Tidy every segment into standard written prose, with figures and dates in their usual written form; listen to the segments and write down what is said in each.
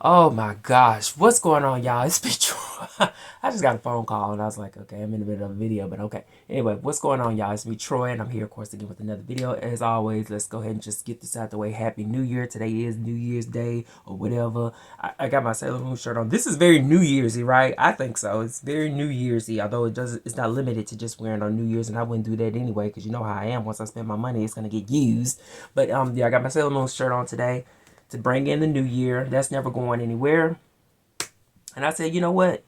Oh my gosh, what's going on, y'all? It's been Troy. I just got a phone call and I was like, okay, I'm in the middle of a video, but okay. Anyway, what's going on, y'all? It's me, Troy, and I'm here, of course, again with another video. As always, let's go ahead and just get this out the way. Happy New Year. Today is New Year's Day or whatever. I got my Sailor Moon shirt on. This is very New Year's-y, right? I think so. It's very New Year's-y, although it's not limited to just wearing on New Year's, and I wouldn't do that anyway, because you know how I am. Once I spend my money, it's going to get used. But yeah, I got my Sailor Moon shirt on today to bring in the new year. That's never going anywhere. And I said, you know what?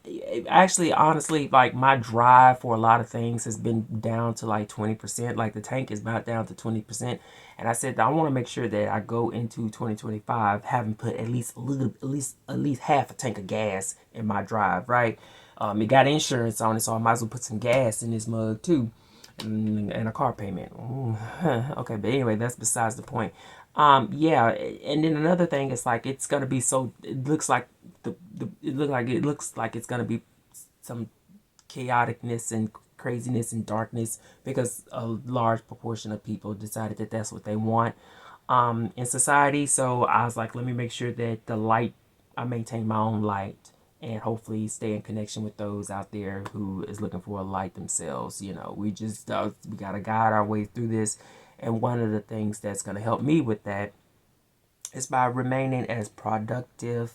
Actually, honestly, like my drive for a lot of things has been down to like 20%. Like the tank is about down to 20%. And I said, I want to make sure that I go into 2025 having put at least a little, at least half a tank of gas in my drive, right? It got insurance on it, so I might as well put some gas in this mug too, and a car payment. Ooh, okay, but anyway, that's besides the point. Yeah, and then another thing is like it's gonna be so. It looks like it looks like it's gonna be some chaoticness and craziness and darkness because a large proportion of people decided that that's what they want in society. So I was like, let me make sure that the light, I maintain my own light and hopefully stay in connection with those out there who is looking for a light themselves. You know, we gotta guide our way through this, and one of the things that's gonna help me with that is by remaining as productive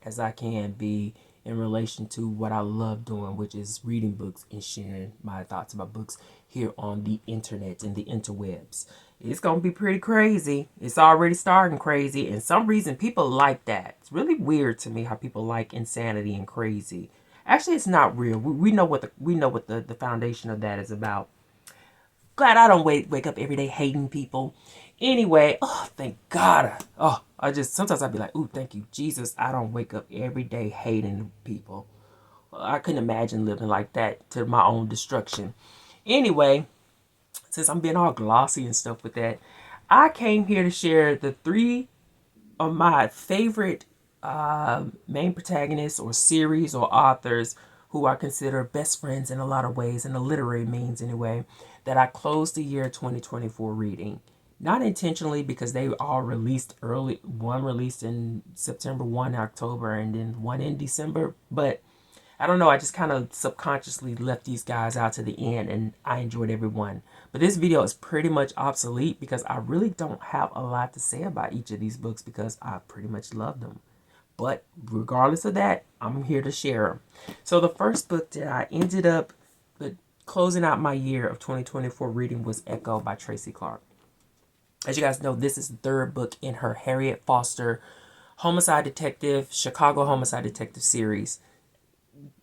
as I can be in relation to what I love doing, which is reading books and sharing my thoughts about books here on the internet and the interwebs. It's gonna be pretty crazy. It's already starting crazy, and some reason people like that. It's really weird to me how people like insanity and crazy. Actually, it's not real. We know what the foundation of that is about. Glad I don't wake up every day hating people. Anyway, oh thank God. Oh, I just sometimes I'd be like, ooh, thank you, Jesus. I don't wake up every day hating people. I couldn't imagine living like that to my own destruction. Anyway, since I'm being all glossy and stuff with that, I came here to share the three of my favorite main protagonists or series or authors who I consider best friends in a lot of ways, in the literary means anyway, that I closed the year 2024 reading. Not intentionally because they all released early, one released in September, one in October, and then one in December, but I don't know, I just kind of subconsciously left these guys out to the end and I enjoyed every one. But this video is pretty much obsolete because I really don't have a lot to say about each of these books because I pretty much love them. But regardless of that, I'm here to share them. So the first book that I ended up closing out my year of 2024 reading was Echo by Tracy Clark. As you guys know, this is the third book in her Harriet Foster Chicago Homicide Detective series,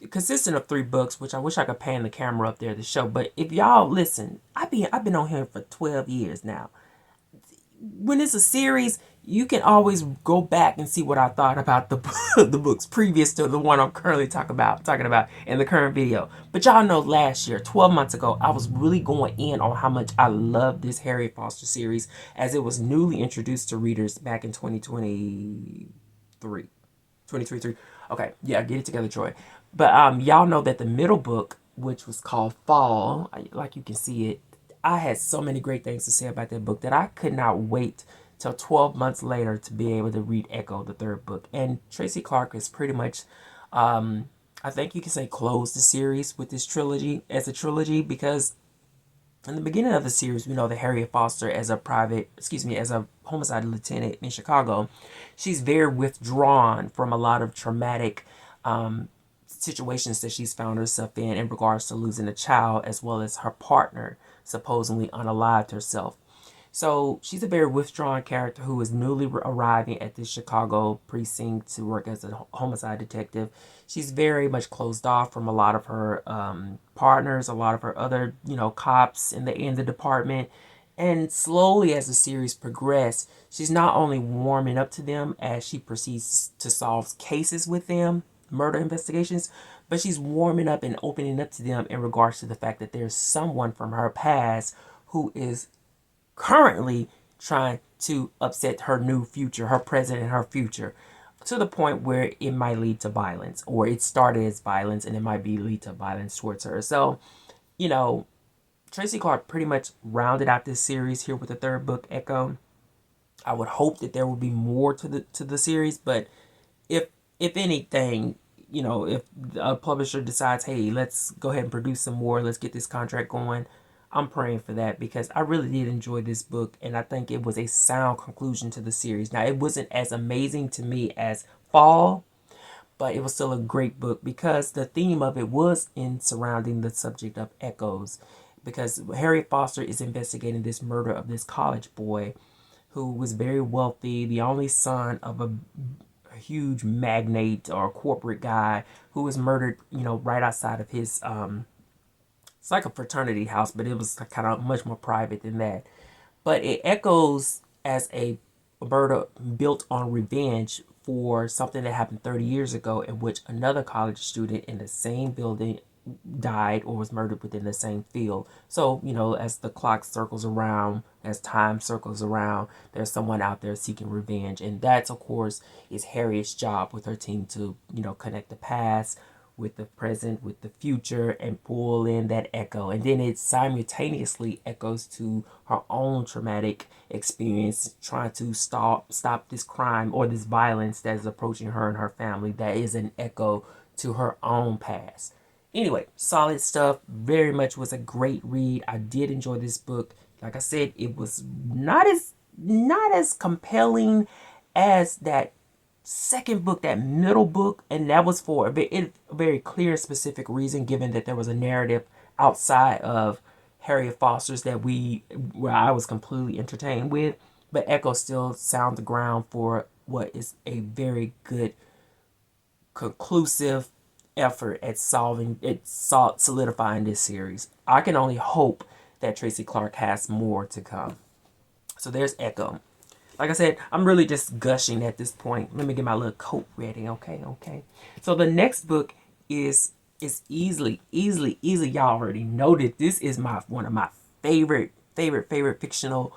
consistent of three books, which I wish I could pan the camera up there to show. But if y'all listen, I've been on here for 12 years now. When it's a series, you can always go back and see what I thought about the the books previous to the one I'm currently talking about in the current video. But y'all know last year, 12 months ago, I was really going in on how much I love this Harriet Foster series as it was newly introduced to readers back in 2023. 2023. Okay, yeah, get it together, Troy. But y'all know that the middle book, which was called Fall, like you can see it, I had so many great things to say about that book that I could not wait till 12 months later to be able to read Echo, the third book. And Tracy Clark is pretty much, I think you can say, closed the series with this trilogy as a trilogy because in the beginning of the series, we know that Harriet Foster, as a homicide lieutenant in Chicago, she's very withdrawn from a lot of traumatic situations that she's found herself in regards to losing a child, as well as her partner supposedly unalived herself. So she's a very withdrawn character who is newly arriving at the Chicago precinct to work as a homicide detective. She's very much closed off from a lot of her partners, a lot of her other, cops in the department. And slowly, as the series progresses, she's not only warming up to them as she proceeds to solve cases with them, murder investigations, but she's warming up and opening up to them in regards to the fact that there's someone from her past who is currently trying to upset her new future, her present and her future, to the point where it might lead to violence, or it started as violence and it might be lead to violence towards her. So, Tracy Clark pretty much rounded out this series here with the third book, Echo. I would hope that there will be more to the series, but if if anything, you know, if a publisher decides, hey, let's go ahead and produce some more, let's get this contract going, I'm praying for that because I really did enjoy this book and I think it was a sound conclusion to the series. Now, it wasn't as amazing to me as Fall, but it was still a great book because the theme of it was in surrounding the subject of echoes. Because Harriet Foster is investigating this murder of this college boy who was very wealthy, the only son of a huge magnate or corporate guy who was murdered, you know, right outside of his it's like a fraternity house, but it was kind of much more private than that. But it echoes as a murder built on revenge for something that happened 30 years ago, in which another college student in the same building died or was murdered within the same field. So, you know, as the clock circles around, as time circles around, there's someone out there seeking revenge. And that's, of course, is Harriet's job with her team to, you know, connect the past with the present, with the future, and pull in that echo. And then it simultaneously echoes to her own traumatic experience, trying to stop this crime or this violence that is approaching her and her family. That is an echo to her own past. Anyway, solid stuff. Very much was a great read. I did enjoy this book. Like I said, it was not as compelling as that second book, that middle book, and that was for a very clear, specific reason, given that there was a narrative outside of Harriet Foster's where I was completely entertained with. But Echo still sound the ground for what is a very good, conclusive effort at solidifying this series. I can only hope that Tracy Clark has more to come. So there's Echo. Like I said, I'm really just gushing at this point. Let me get my little coat ready. Okay. So the next book is easily. Y'all already know that this is one of my favorite fictional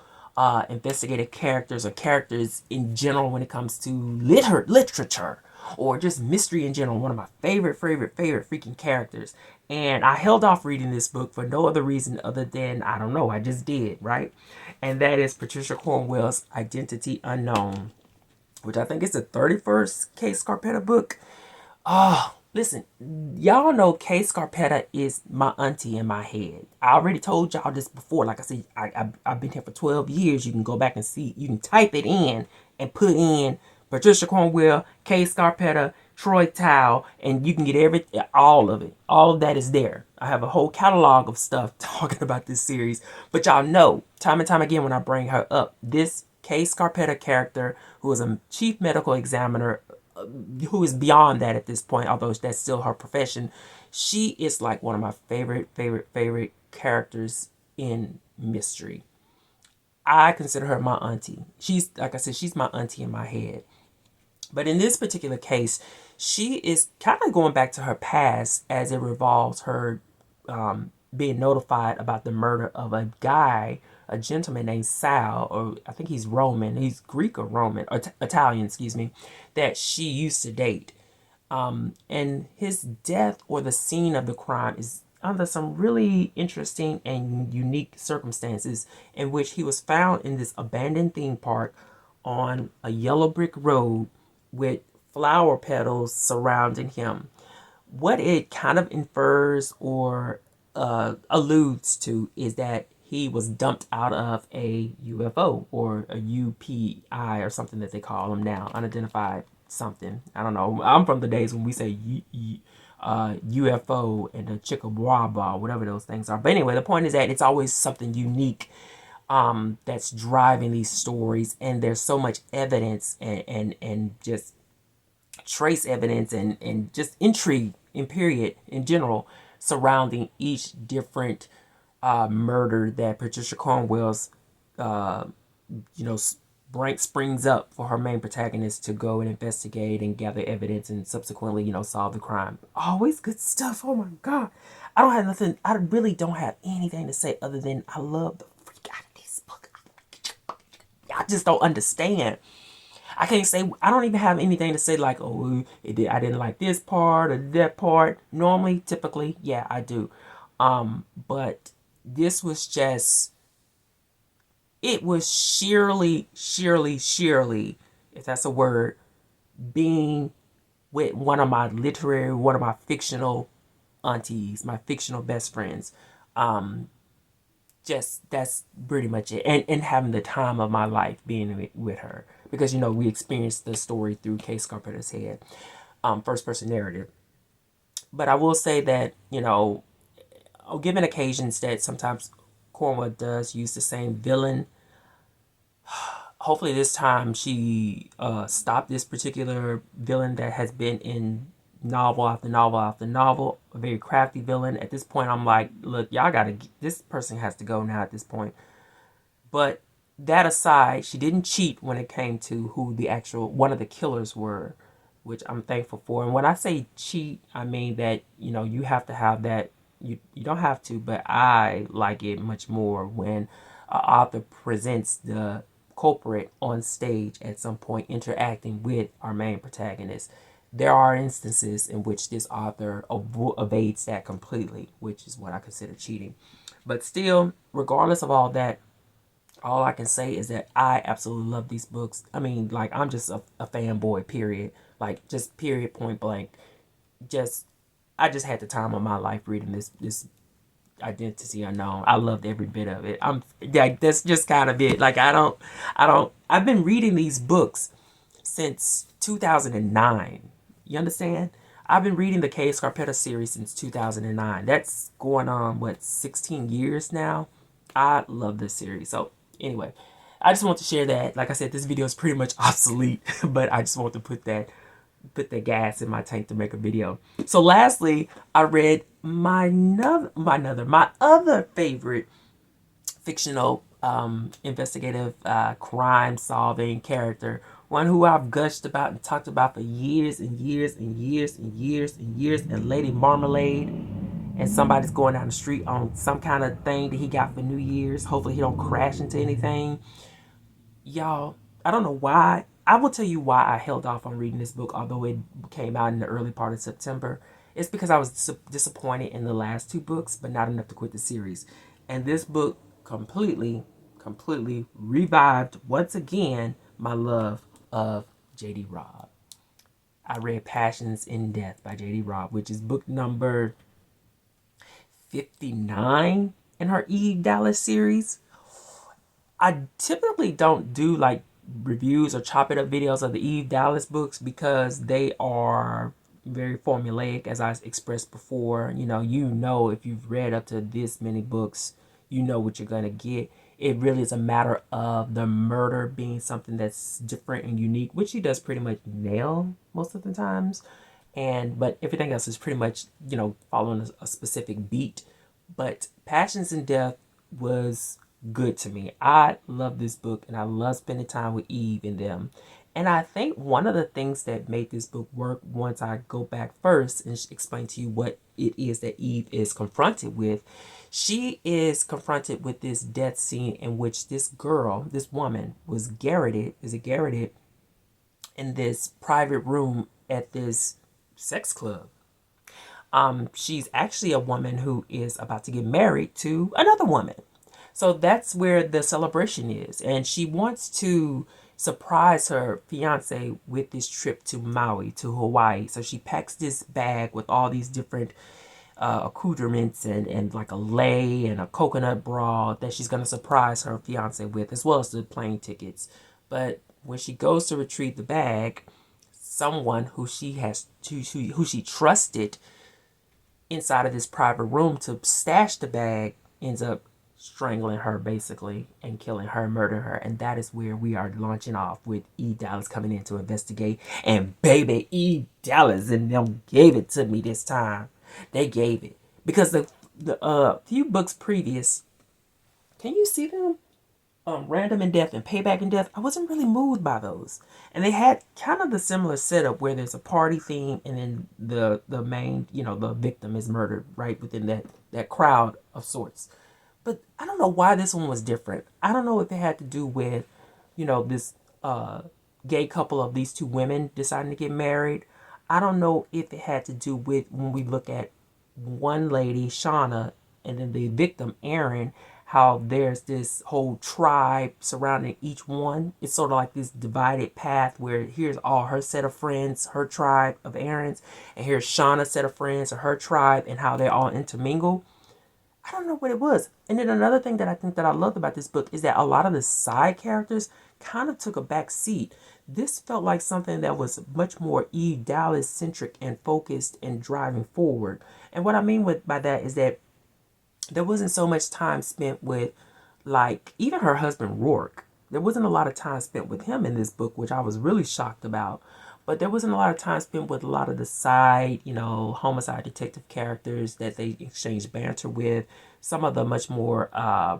investigative characters, or characters in general when it comes to literature or just mystery in general. One of my favorite freaking characters. And I held off reading this book for no other reason other than, I don't know, I just did, right? And that is Patricia Cornwell's Identity Unknown, which I think is the 31st Kay Scarpetta book. Oh, listen, y'all know Kay Scarpetta is my auntie in my head. I already told y'all this before. Like I said, I've been here for 12 years. You can go back and see. You can type it in and put in Patricia Cornwell, Kay Scarpetta, Troi Tao, and you can get all of it. All of that is there. I have a whole catalog of stuff talking about this series. But y'all know, time and time again when I bring her up, this Kay Scarpetta character, who is a chief medical examiner, who is beyond that at this point, although that's still her profession, she is like one of my favorite characters in mystery. I consider her my auntie. She's, like I said, she's my auntie in my head. But in this particular case, she is kind of going back to her past as it revolves her being notified about the murder of a guy, a gentleman named Sal, or I think he's Roman, he's Greek or Roman, or Italian, excuse me, that she used to date. And his death, or the scene of the crime, is under some really interesting and unique circumstances, in which he was found in this abandoned theme park on a yellow brick road with flower petals surrounding him. What it kind of infers or alludes to is that he was dumped out of a UFO, or a UPI, or something that they call them now, unidentified something. I don't know. I'm from the days when we say UFO and the Chickabraba, whatever those things are. But anyway, the point is that it's always something unique that's driving these stories, and there's so much evidence and just trace evidence and just intrigue in period in general surrounding each different murder that Patricia Cornwell's you know springs up for her main protagonist to go and investigate and gather evidence and subsequently, you know, solve the crime. Always good stuff. Oh my god. I really don't have anything to say other than I love the freak out of this book. I just don't understand. I can't say, I don't even have anything to say like, oh, I didn't like this part or that part. Normally, typically, yeah, I do. But this was just, it was sheerly, if that's a word, being with one of my fictional aunties, my fictional best friends. Just that's pretty much it, and having the time of my life being with her, because we experienced the story through Kay Scarpetta's head, first person narrative. But I will say that given occasions that sometimes Cornwell does use the same villain. Hopefully this time she stopped this particular villain that has been in novel after novel after novel, a very crafty villain. At this point, I'm like, look, y'all gotta, this person has to go now at this point. But that aside, she didn't cheat when it came to who the actual one of the killers were, which I'm thankful for. And when I say cheat, I mean that you have to have that. You don't have to, but I like it much more when an author presents the culprit on stage at some point interacting with our main protagonist. There are instances in which this author evades that completely, which is what I consider cheating. But still, regardless of all that, all I can say is that I absolutely love these books. I mean, like, I'm just a fanboy, period. Like, just period, point blank. Just, I just had the time of my life reading this Identity Unknown. I loved every bit of it. I'm like, that's just kind of it. Like, I've been reading these books since 2009. You understand? I've been reading the Kay Scarpetta series since 2009. That's going on, what, 16 years now? I love this series. So, anyway, I just want to share that. Like I said, this video is pretty much obsolete, but I just want to put the gas in my tank to make a video. So lastly, I read my other favorite fictional investigative crime solving character, one who I've gushed about and talked about for years and years and years and years and years, and Lady Marmalade. And somebody's going down the street on some kind of thing that he got for New Year's. Hopefully he don't crash into anything. Y'all, I don't know why. I will tell you why I held off on reading this book, although it came out in the early part of September. It's because I was disappointed in the last two books, but not enough to quit the series. And this book completely revived once again my love of J.D. Robb. I read Passions in Death by J.D. Robb, which is book number 59 in her Eve Dallas series. I typically don't do like reviews or chop it up videos of the Eve Dallas books because they are very formulaic, as I expressed before. If you've read up to this many books, you know what you're gonna get. It really is a matter of the murder being something that's different and unique, which she does pretty much nail most of the times. But everything else is pretty much, following a specific beat. But Passions in Death was good to me. I love this book and I love spending time with Eve and them. And I think one of the things that made this book work, once I go back first and explain to you what it is that Eve is confronted with, she is confronted with this death scene in which this woman was garroted in this private room at this sex club. She's actually a woman who is about to get married to another woman. So that's where the celebration is. And she wants to surprise her fiance with this trip to Maui, to Hawaii. So she packs this bag with all these different accoutrements and like a lei and a coconut bra that she's going to surprise her fiance with, as well as the plane tickets. But when she goes to retrieve the bag, someone who she trusted inside of this private room to stash the bag ends up strangling her basically and killing her, murdering her. And that is where we are launching off with Eve Dallas coming in to investigate. And baby, Eve Dallas and them gave it to me this time. They gave it. Because the few books previous, can you see them? Random in Death and Payback in Death, I wasn't really moved by those. And they had kind of the similar setup where there's a party theme and then the main, the victim is murdered right within that crowd of sorts. But I don't know why this one was different. I don't know if it had to do with, this gay couple of these two women deciding to get married. I don't know if it had to do with when we look at one lady, Shauna, and then the victim, Aaron, how there's this whole tribe surrounding each one. It's sort of like this divided path where here's all her set of friends, her tribe of Aaron's, and here's Shauna's set of friends or her tribe, and how they all intermingle. I don't know what it was. And then another thing that I think that I loved about this book is that a lot of the side characters kind of took a back seat. This felt like something that was much more Eve Dallas centric and focused and driving forward. And what I mean by that is that there wasn't so much time spent with, like, even her husband Rourke. There wasn't a lot of time spent with him in this book, which I was really shocked about. But there wasn't a lot of time spent with a lot of the side, homicide detective characters that they exchange banter with. Some of the much more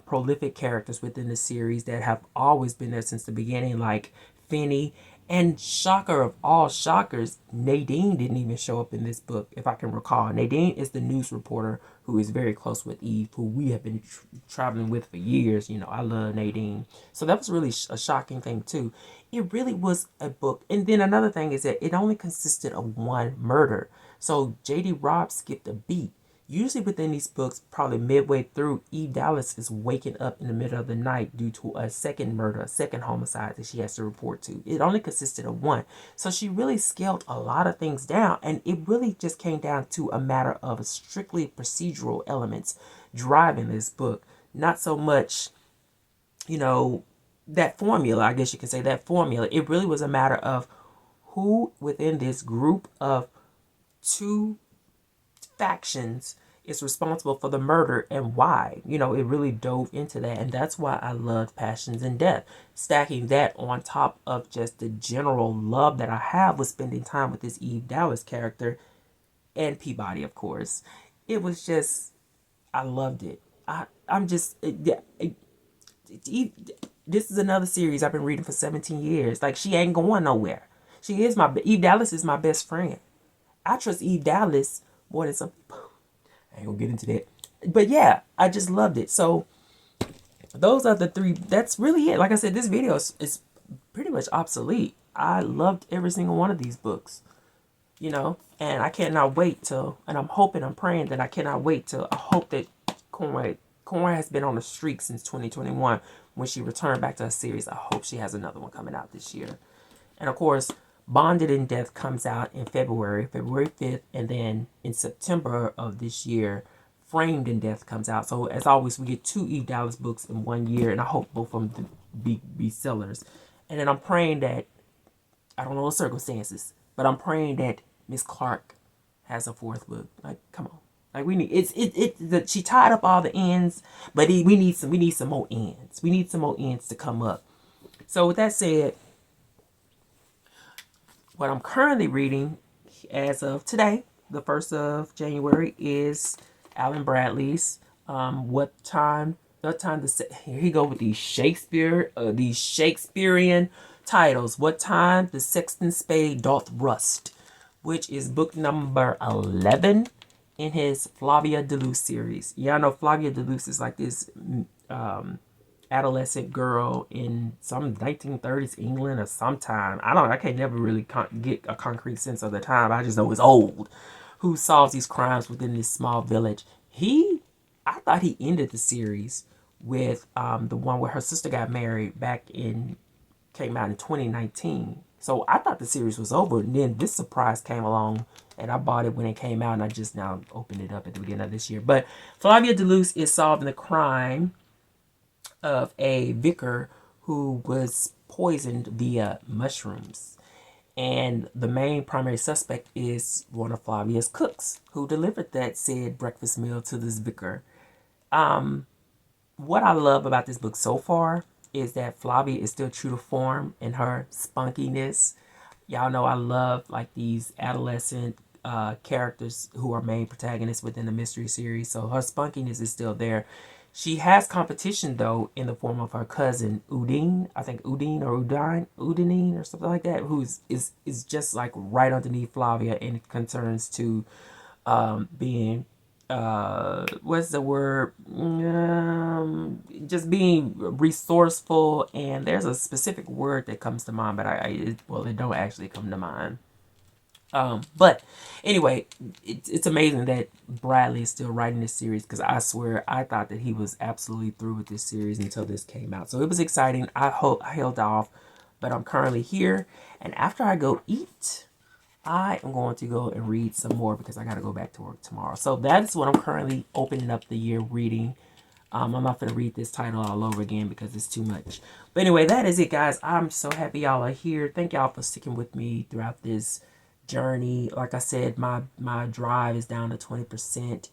prolific characters within the series that have always been there since the beginning, like Finney. And shocker of all shockers, Nadine didn't even show up in this book, if I can recall. Nadine is the news reporter who is very close with Eve, who we have been traveling with for years. I love Nadine. So that was really a shocking thing, too. It really was a book. And then another thing is that it only consisted of one murder. So J.D. Robb skipped a beat. Usually within these books, probably midway through, Eve Dallas is waking up in the middle of the night due to a second murder, a second homicide that she has to report to. It only consisted of one. So she really scaled a lot of things down, and it really just came down to a matter of strictly procedural elements driving this book. Not so much, that formula, I guess you can say that formula. It really was a matter of who within this group of two factions is responsible for the murder and why. It really dove into that, and that's why I loved Passions and Death. Stacking that on top of just the general love that I have with spending time with this Eve Dallas character and Peabody, of course. It was just, I loved it. I'm just, this is another series I've been reading for 17 years. Like, she ain't going nowhere. Eve Dallas is my best friend. I trust Eve Dallas more than some people. I ain't gonna get into that. But yeah, I just loved it. So those are the three. That's really it. Like I said, this video is pretty much obsolete. I loved every single one of these books. And I cannot wait till, and I'm praying that I cannot wait till, I hope that Cornwell has been on the streak since 2021 when she returned back to her series. I hope she has another one coming out this year. And of course, Bonded in Death comes out in February 5th, and then in September of this year, Framed in Death comes out. So as always, we get 2 Eve Dallas books in 1 year, and I hope both of them be sellers. And then I'm praying that, I don't know the circumstances, but I'm praying that Miss Clark has a 4th book. Like, come on. Like, we need she tied up all the ends, but we need some more ends. We need some more ends to come up. So with that said, what I'm currently reading as of today, the 1st of January, is Alan Bradley's What Time to Set. Here he go with these Shakespearean titles. What Time the Sexton Spade Doth Rust, which is book number 11 in his Flavia de Luce series. Y'all know Flavia de Luce is like this adolescent girl in some 1930s England or sometime. I can't never really get a concrete sense of the time. I just know it's old. Who solves these crimes within this small village. I thought he ended the series with the one where her sister got married came out in 2019. So I thought the series was over, and then this surprise came along, and I bought it when it came out, and I just now opened it up at the beginning of this year. But Flavia de Luce is solving the crime of a vicar who was poisoned via mushrooms. And the main primary suspect is one of Flavia's cooks who delivered that said breakfast meal to this vicar. What I love about this book so far is that Flavia is still true to form in her spunkiness. Y'all know I love like these adolescent characters who are main protagonists within the mystery series. So her spunkiness is still there. She has competition, though, in the form of her cousin, Udine. I think Udine or Udine or something like that, who is just like right underneath Flavia, and it concerns to being, what's the word? Just being resourceful. And there's a specific word that comes to mind, but it don't actually come to mind. But anyway, it's amazing that Bradley is still writing this series, because I swear I thought that he was absolutely through with this series until this came out. So it was exciting. I held off, but I'm currently here. And after I go eat, I am going to go and read some more because I got to go back to work tomorrow. So that's what I'm currently opening up the year reading. I'm not going to read this title all over again because it's too much. But anyway, that is it, guys. I'm so happy y'all are here. Thank y'all for sticking with me throughout this journey. Like I said, my drive is down to 20%.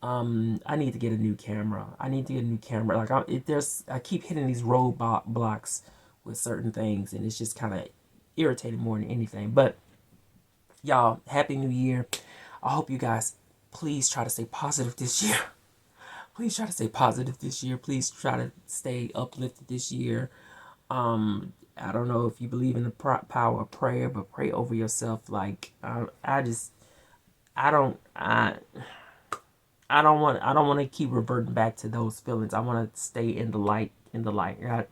I need to get a new camera. I need to get a new camera. Like I keep hitting these roadblocks with certain things, and it's just kind of irritating more than anything. But y'all, happy new year. I hope you guys please try to stay positive this year. Please try to stay positive this year. Please try to stay uplifted this year. I don't know if you believe in the power of prayer, but pray over yourself. Like I don't want to keep reverting back to those feelings. I want to stay in the light,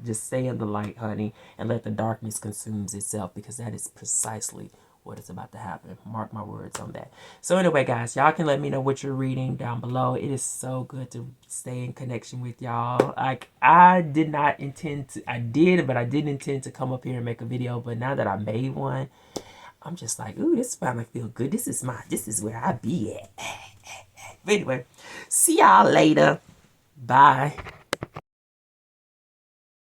just stay in the light, honey, and let the darkness consume itself, because that is precisely what is about to happen. Mark my words on that. So anyway, guys, y'all can let me know what you're reading down below. It is so good to stay in connection with y'all. Like, I did not intend to, I did, but I didn't intend to come up here and make a video. But now that I made one, I'm just like, ooh, this finally feel good. This is where I be at. But anyway, see y'all later. Bye.